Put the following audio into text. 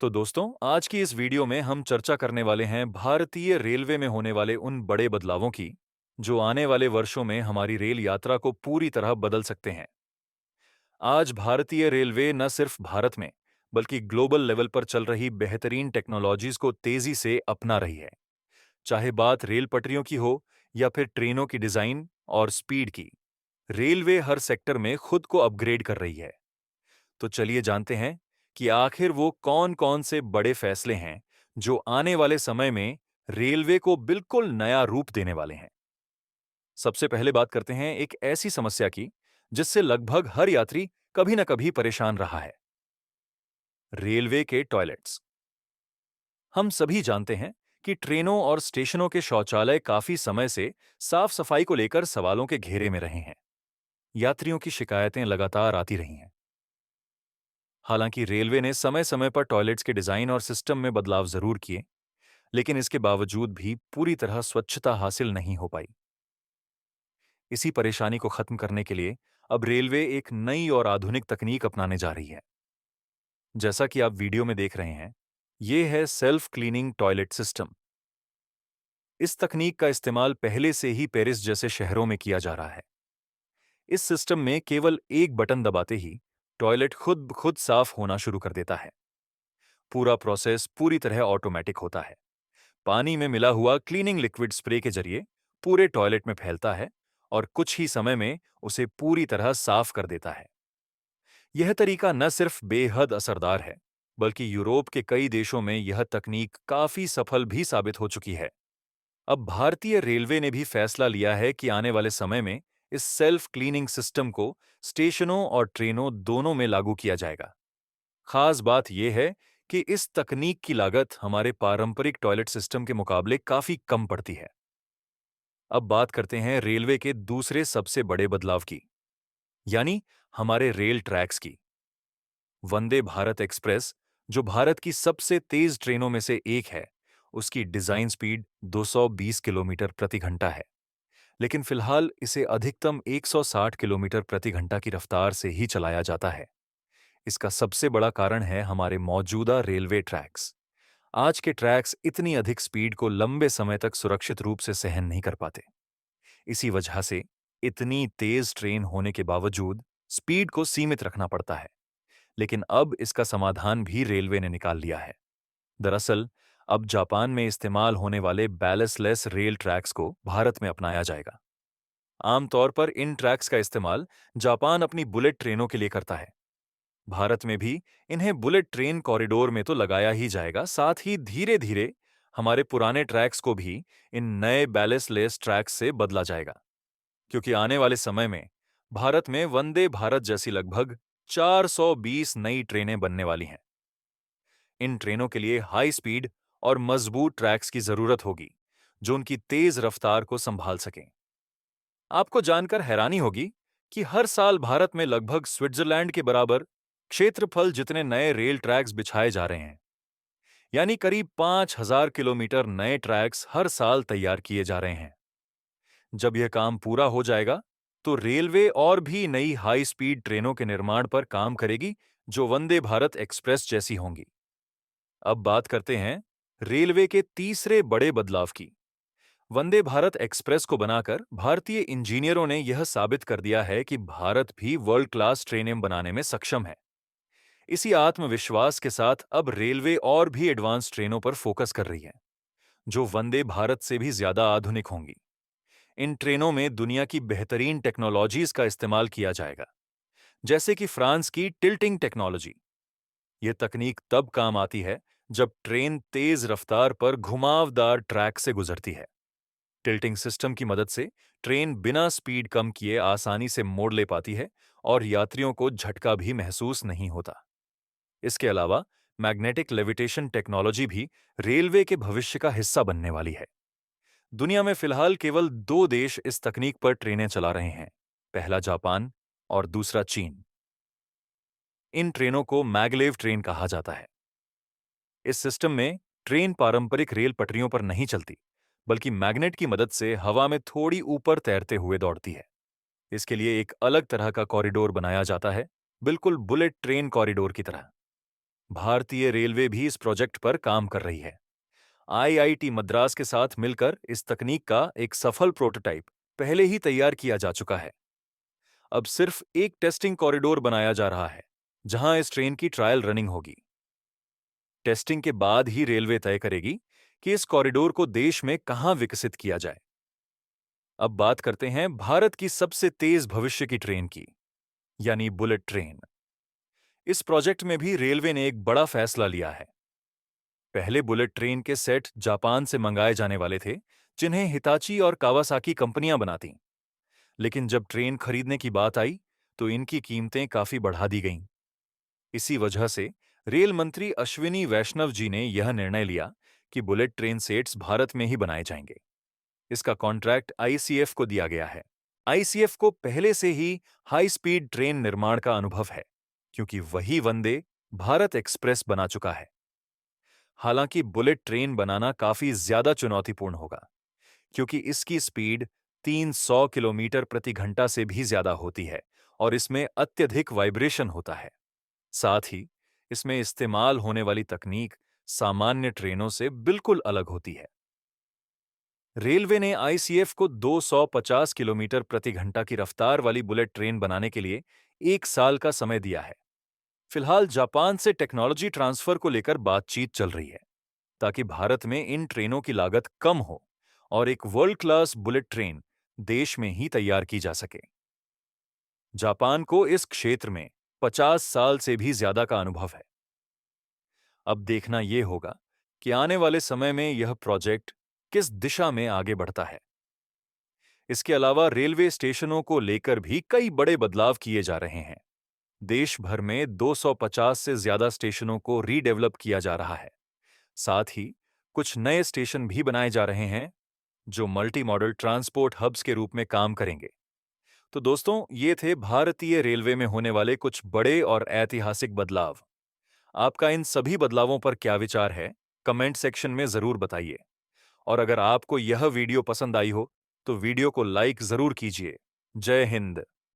तो दोस्तों, आज की इस वीडियो में हम चर्चा करने वाले हैं भारतीय रेलवे में होने वाले उन बड़े बदलावों की जो आने वाले वर्षों में हमारी रेल यात्रा को पूरी तरह बदल सकते हैं। आज भारतीय रेलवे न सिर्फ भारत में बल्कि ग्लोबल लेवल पर चल रही बेहतरीन टेक्नोलॉजीज को तेजी से अपना रही है। चाहे बात रेल पटरियों की हो या फिर ट्रेनों की डिजाइन और स्पीड की, रेलवे हर सेक्टर में खुद को अपग्रेड कर रही है। तो चलिए जानते हैं कि आखिर वो कौन-कौन से बड़े फैसले हैं जो आने वाले समय में रेलवे को बिल्कुल नया रूप देने वाले हैं। सबसे पहले बात करते हैं एक ऐसी समस्या की जिससे लगभग हर यात्री कभी न कभी परेशान रहा है। रेलवे के टॉयलेट्स। हम सभी जानते हैं कि ट्रेनों और स्टेशनों के शौचालय काफी समय से साफ सफाई को लेकर सवालों के घेरे में रहे हैं। यात्रियों की शिकायतें लगातार आती रही हैं। हालांकि रेलवे ने समय समय पर टॉयलेट्स के डिजाइन और सिस्टम में बदलाव जरूर किए, लेकिन इसके बावजूद भी पूरी तरह स्वच्छता हासिल नहीं हो पाई। इसी परेशानी को खत्म करने के लिए अब रेलवे एक नई और आधुनिक तकनीक अपनाने जा रही है। जैसा कि आप वीडियो में देख रहे हैं, ये है सेल्फ क्लीनिंग टॉयलेट सिस्टम। इस तकनीक का इस्तेमाल पहले से ही पेरिस जैसे शहरों में किया जा रहा है। इस सिस्टम में केवल एक बटन दबाते ही टॉयलेट खुद ब खुद साफ होना शुरू कर देता है। पूरा प्रोसेस पूरी तरह ऑटोमेटिक होता है। पानी में मिला हुआ क्लीनिंग लिक्विड स्प्रे के जरिए पूरे टॉयलेट में फैलता है और कुछ ही समय में उसे पूरी तरह साफ कर देता है। यह तरीका न सिर्फ बेहद असरदार है, बल्कि यूरोप के कई देशों में यह तकनीक काफी सफल भी साबित हो चुकी है। अब भारतीय रेलवे ने भी फैसला लिया है कि आने वाले समय में इस सेल्फ क्लीनिंग सिस्टम को स्टेशनों और ट्रेनों दोनों में लागू किया जाएगा। खास बात यह है कि इस तकनीक की लागत हमारे पारंपरिक टॉयलेट सिस्टम के मुकाबले काफी कम पड़ती है। अब बात करते हैं रेलवे के दूसरे सबसे बड़े बदलाव की, यानी हमारे रेल ट्रैक्स की। वंदे भारत एक्सप्रेस, जो भारत की सबसे तेज ट्रेनों में से एक है, उसकी डिजाइन स्पीड 220 किलोमीटर प्रति घंटा है, लेकिन फिलहाल इसे अधिकतम 160 किलोमीटर प्रति घंटा की रफ्तार से ही चलाया जाता है। इसका सबसे बड़ा कारण है हमारे मौजूदा रेलवे ट्रैक्स। आज के ट्रैक्स इतनी अधिक स्पीड को लंबे समय तक सुरक्षित रूप से सहन नहीं कर पाते। इसी वजह से इतनी तेज ट्रेन होने के बावजूद स्पीड को सीमित रखना पड़ता है। लेकिन अब इसका समाधान भी रेलवे ने निकाल लिया है। दरअसल अब जापान में इस्तेमाल होने वाले बैलेस्टलेस रेल ट्रैक्स को भारत में अपनाया जाएगा। आमतौर पर इन ट्रैक्स का इस्तेमाल जापान अपनी बुलेट ट्रेनों के लिए करता है। भारत में भी इन्हें बुलेट ट्रेन कॉरिडोर में तो लगाया ही जाएगा, साथ ही धीरे धीरे हमारे पुराने ट्रैक्स को भी इन नए बैलेस्टलेस ट्रैक्स से बदला जाएगा। क्योंकि आने वाले समय में भारत में वंदे भारत जैसी लगभग 420 नई ट्रेनें बनने वाली हैं। इन ट्रेनों के लिए हाई स्पीड और मजबूत ट्रैक्स की जरूरत होगी, जो उनकी तेज रफ्तार को संभाल सकें। आपको जानकर हैरानी होगी कि हर साल भारत में लगभग स्विट्जरलैंड के बराबर क्षेत्रफल जितने नए रेल ट्रैक्स बिछाए जा रहे हैं, यानी करीब 5,000 किलोमीटर नए ट्रैक्स हर साल तैयार किए जा रहे हैं। जब यह काम पूरा हो जाएगा, तो रेलवे और भी नई हाई स्पीड ट्रेनों के निर्माण पर काम करेगी, जो वंदे भारत एक्सप्रेस जैसी होंगी। अब बात करते हैं रेलवे के तीसरे बड़े बदलाव की। वंदे भारत एक्सप्रेस को बनाकर भारतीय इंजीनियरों ने यह साबित कर दिया है कि भारत भी वर्ल्ड क्लास ट्रेनें बनाने में सक्षम है। इसी आत्मविश्वास के साथ अब रेलवे और भी एडवांस ट्रेनों पर फोकस कर रही है, जो वंदे भारत से भी ज्यादा आधुनिक होंगी। इन ट्रेनों में दुनिया की बेहतरीन टेक्नोलॉजीज का इस्तेमाल किया जाएगा, जैसे कि फ्रांस की टिल्टिंग टेक्नोलॉजी। यह तकनीक तब काम आती है जब ट्रेन तेज रफ्तार पर घुमावदार ट्रैक से गुजरती है। टिल्टिंग सिस्टम की मदद से ट्रेन बिना स्पीड कम किए आसानी से मोड़ ले पाती है और यात्रियों को झटका भी महसूस नहीं होता। इसके अलावा मैग्नेटिक लेविटेशन टेक्नोलॉजी भी रेलवे के भविष्य का हिस्सा बनने वाली है। दुनिया में फिलहाल केवल दो देश इस तकनीक पर ट्रेनें चला रहे हैं, पहला जापान और दूसरा चीन। इन ट्रेनों को मैगलेव ट्रेन कहा जाता है। इस सिस्टम में ट्रेन पारंपरिक रेल पटरियों पर नहीं चलती, बल्कि मैग्नेट की मदद से हवा में थोड़ी ऊपर तैरते हुए दौड़ती है। इसके लिए एक अलग तरह का कॉरिडोर बनाया जाता है, बिल्कुल बुलेट ट्रेन कॉरिडोर की तरह। भारतीय रेलवे भी इस प्रोजेक्ट पर काम कर रही है। आईआईटी मद्रास के साथ मिलकर इस तकनीक का एक सफल प्रोटोटाइप पहले ही तैयार किया जा चुका है। अब सिर्फ एक टेस्टिंग कॉरिडोर बनाया जा रहा है, जहां इस ट्रेन की ट्रायल रनिंग होगी। टेस्टिंग के बाद ही रेलवे तय करेगी कि इस कॉरिडोर को देश में कहां विकसित किया जाए। अब बात करते हैं भारत की सबसे तेज भविष्य की ट्रेन की, यानी बुलेट ट्रेन। इस प्रोजेक्ट में भी रेलवे ने एक बड़ा फैसला लिया है। पहले बुलेट ट्रेन के सेट जापान से मंगाए जाने वाले थे, जिन्हें हिताची और कावासाकी कंपनियां बनाती। लेकिन जब ट्रेन खरीदने की बात आई, तो इनकी कीमतें काफी बढ़ा दी गईं। इसी वजह से रेल मंत्री अश्विनी वैष्णव जी ने यह निर्णय लिया कि बुलेट ट्रेन सेट्स भारत में ही बनाए जाएंगे। इसका कॉन्ट्रैक्ट आईसीएफ को दिया गया है। आईसीएफ को पहले से ही हाई स्पीड ट्रेन निर्माण का अनुभव है, क्योंकि वही वंदे भारत एक्सप्रेस बना चुका है। हालांकि बुलेट ट्रेन बनाना काफी ज्यादा चुनौतीपूर्ण होगा, क्योंकि इसकी स्पीड 300 किलोमीटर प्रति घंटा से भी ज्यादा होती है और इसमें अत्यधिक वाइब्रेशन होता है। साथ ही इसमें इस्तेमाल होने वाली तकनीक सामान्य ट्रेनों से बिल्कुल अलग होती है। रेलवे ने आईसीएफ को 250 किलोमीटर प्रति घंटा की रफ्तार वाली बुलेट ट्रेन बनाने के लिए 1 साल का समय दिया है। फिलहाल जापान से टेक्नोलॉजी ट्रांसफर को लेकर बातचीत चल रही है, ताकि भारत में इन ट्रेनों की लागत कम हो और एक वर्ल्ड क्लास बुलेट ट्रेन देश में ही तैयार की जा सके। जापान को इस क्षेत्र में 50 साल से भी ज्यादा का अनुभव है। अब देखना यह होगा कि आने वाले समय में यह प्रोजेक्ट किस दिशा में आगे बढ़ता है। इसके अलावा रेलवे स्टेशनों को लेकर भी कई बड़े बदलाव किए जा रहे हैं। देश भर में 250 से ज्यादा स्टेशनों को रीडेवलप किया जा रहा है। साथ ही कुछ नए स्टेशन भी बनाए जा रहे हैं, जो मल्टी मॉडल ट्रांसपोर्ट हब्स के रूप में काम करेंगे। तो दोस्तों, ये थे भारतीय रेलवे में होने वाले कुछ बड़े और ऐतिहासिक बदलाव। आपका इन सभी बदलावों पर क्या विचार है, कमेंट सेक्शन में जरूर बताइए। और अगर आपको यह वीडियो पसंद आई हो, तो वीडियो को लाइक जरूर कीजिए। जय हिंद।